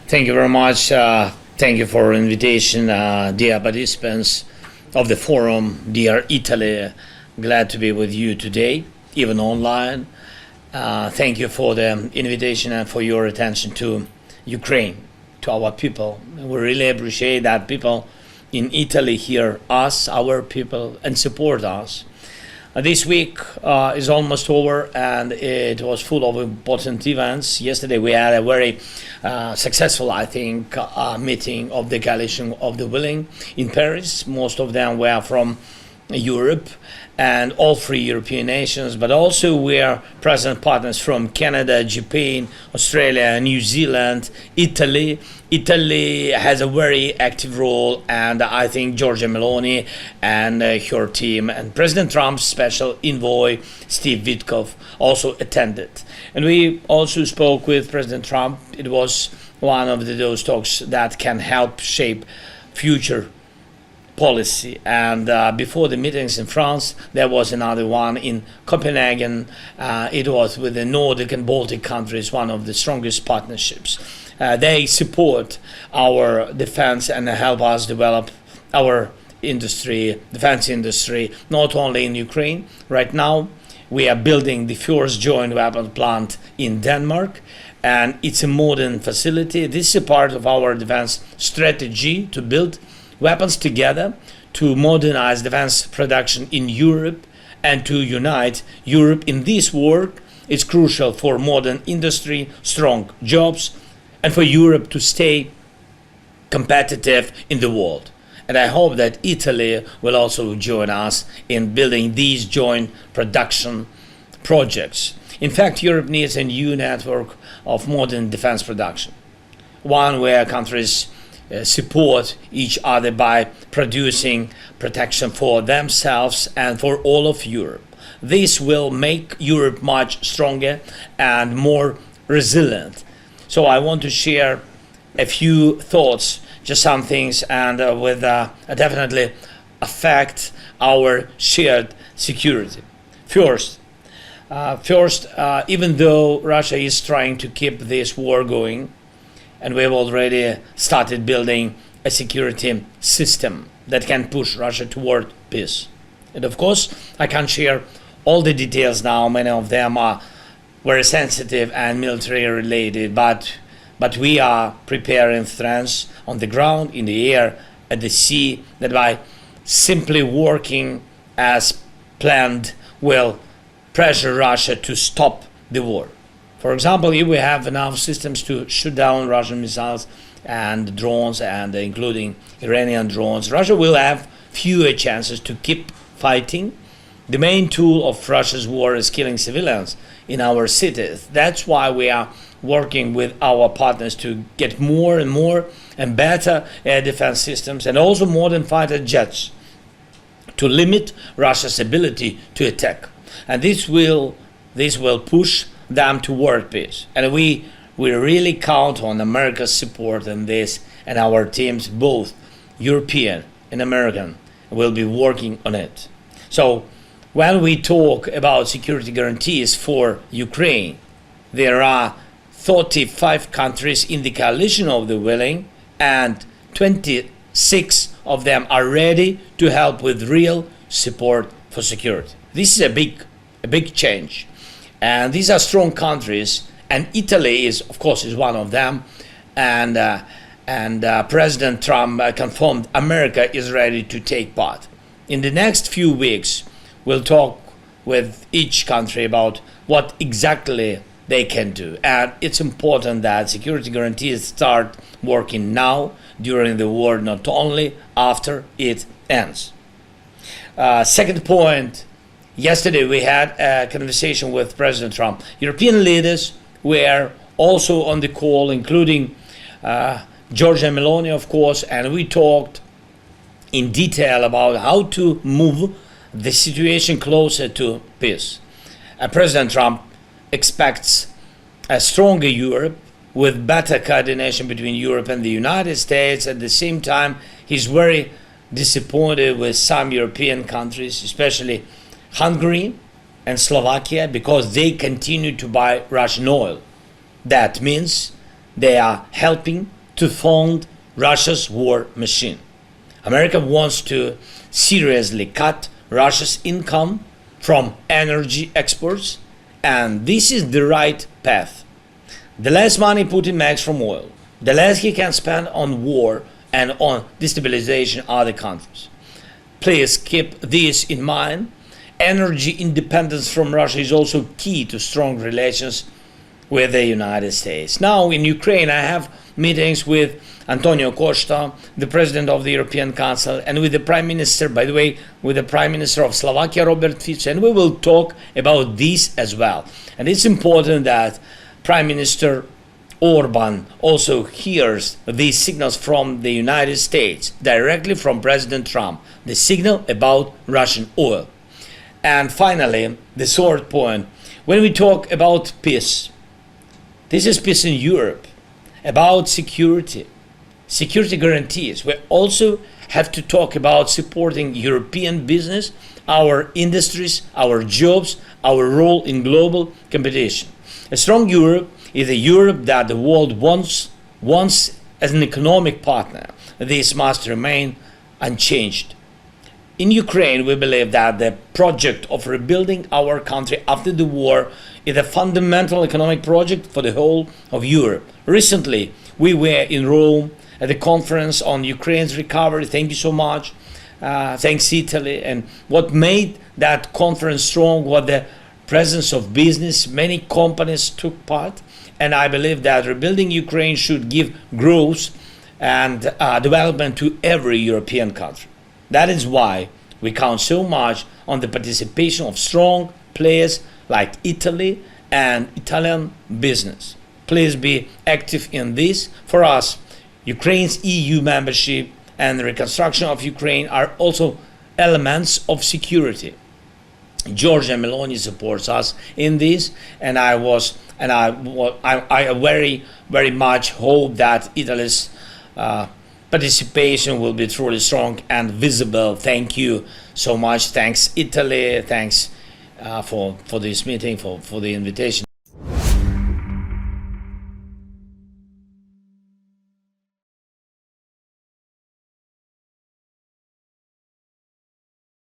Thank you very much. Thank you for invitation, dear participants of the forum, dear Italy. Glad to be with you today, even online. Thank you for the invitation and for your attention to Ukraine, to our people. We really appreciate that people in Italy hear us, our people, and support us. This week is almost over, and it was full of important events. Yesterday we had a very successful, I think, meeting of the coalition of the willing in Paris. Most of them were from Europe and all three European nations, but also we are present partners from Canada, Japan, Australia, New Zealand, Italy. Italy has a very active role, and I think Giorgia Meloni and her team and President Trump's special envoy Steve Witkoff also attended. And we also spoke with President Trump. It was one of those talks that can help shape future policy. And before the meetings in France, there was another one in Copenhagen. It was with the Nordic and Baltic countries, one of the strongest partnerships. They support our defense and help us develop our industry, defense industry, not only in Ukraine. Right now, we are building the first joint weapon plant in Denmark, and it's a modern facility. This is a part of our defense strategy to build weapons together, to modernize defense production in Europe, and to unite Europe in this work. It's crucial for modern industry, strong jobs, and for Europe to stay competitive in the world. And I hope that Italy will also join us in building these joint production projects. In fact, Europe needs a new network of modern defense production, one where countries support each other by producing protection for themselves and for all of Europe. This will make Europe much stronger and more resilient. So I want to share a few thoughts, just some things, and with definitely affect our shared security. First, even though Russia is trying to keep this war going, and we've already started building a security system that can push Russia toward peace. And of course, I can't share all the details now. Many of them are very sensitive and military related, but we are preparing strengths on the ground, in the air, at the sea, that by simply working as planned will pressure Russia to stop the war. For example, if we have enough systems to shoot down Russian missiles and drones, and including Iranian drones, Russia will have fewer chances to keep fighting. The main tool of Russia's war is killing civilians in our cities. That's why we are working with our partners to get more and more and better air defense systems and also modern fighter jets to limit Russia's ability to attack. And this will push them toward peace. And we really count on America's support in this, and our teams, both European and American, will be working on it. So when we talk about security guarantees for Ukraine, there are 35 countries in the coalition of the willing, and 26 of them are ready to help with real support for security. This is a big change. And these are strong countries, and Italy is, of course, one of them. And President Trump confirmed America is ready to take part. In the next few weeks, we'll talk with each country about what exactly they can do. And it's important that security guarantees start working now during the war, not only after it ends. Second point. Yesterday we had a conversation with President Trump. European leaders were also on the call, including Giorgia Meloni, of course, and we talked in detail about how to move the situation closer to peace. President Trump expects a stronger Europe with better coordination between Europe and the United States. At the same time, he's very disappointed with some European countries, especially Hungary and Slovakia, because they continue to buy Russian oil. That means they are helping to fund Russia's war machine. America wants to seriously cut Russia's income from energy exports, and this is the right path. The less money Putin makes from oil, the less he can spend on war and on destabilization of other countries. Please keep this in mind. Energy independence from Russia is also key to strong relations with the United States. Now in Ukraine, I have meetings with Antonio Costa, the president of the European Council, and with the Prime Minister, by the way, with the Prime Minister of Slovakia, Robert Fico, and we will talk about this as well. And it's important that Prime Minister Orban also hears these signals from the United States, directly from President Trump, the signal about Russian oil. And finally, the third point, when we talk about peace, this is peace in Europe, about security guarantees. We also have to talk about supporting European business, our industries, our jobs, our role in global competition. A strong Europe is a Europe that the world wants as an economic partner. This must remain unchanged. In Ukraine, we believe that the project of rebuilding our country after the war is a fundamental economic project for the whole of Europe. Recently, we were in Rome at the conference on Ukraine's recovery. Thank you so much. Thanks, Italy. And what made that conference strong was the presence of business. Many companies took part. And I believe that rebuilding Ukraine should give growth and development to every European country. That is why we count so much on the participation of strong players like Italy and Italian business. Please be active in this. For us, Ukraine's EU membership and the reconstruction of Ukraine are also elements of security. Georgia Meloni supports us in this, and I very much hope that Italy's participation will be truly strong and visible. Thank you so much. Thanks, Italy. Thanks for this meeting, for the invitation.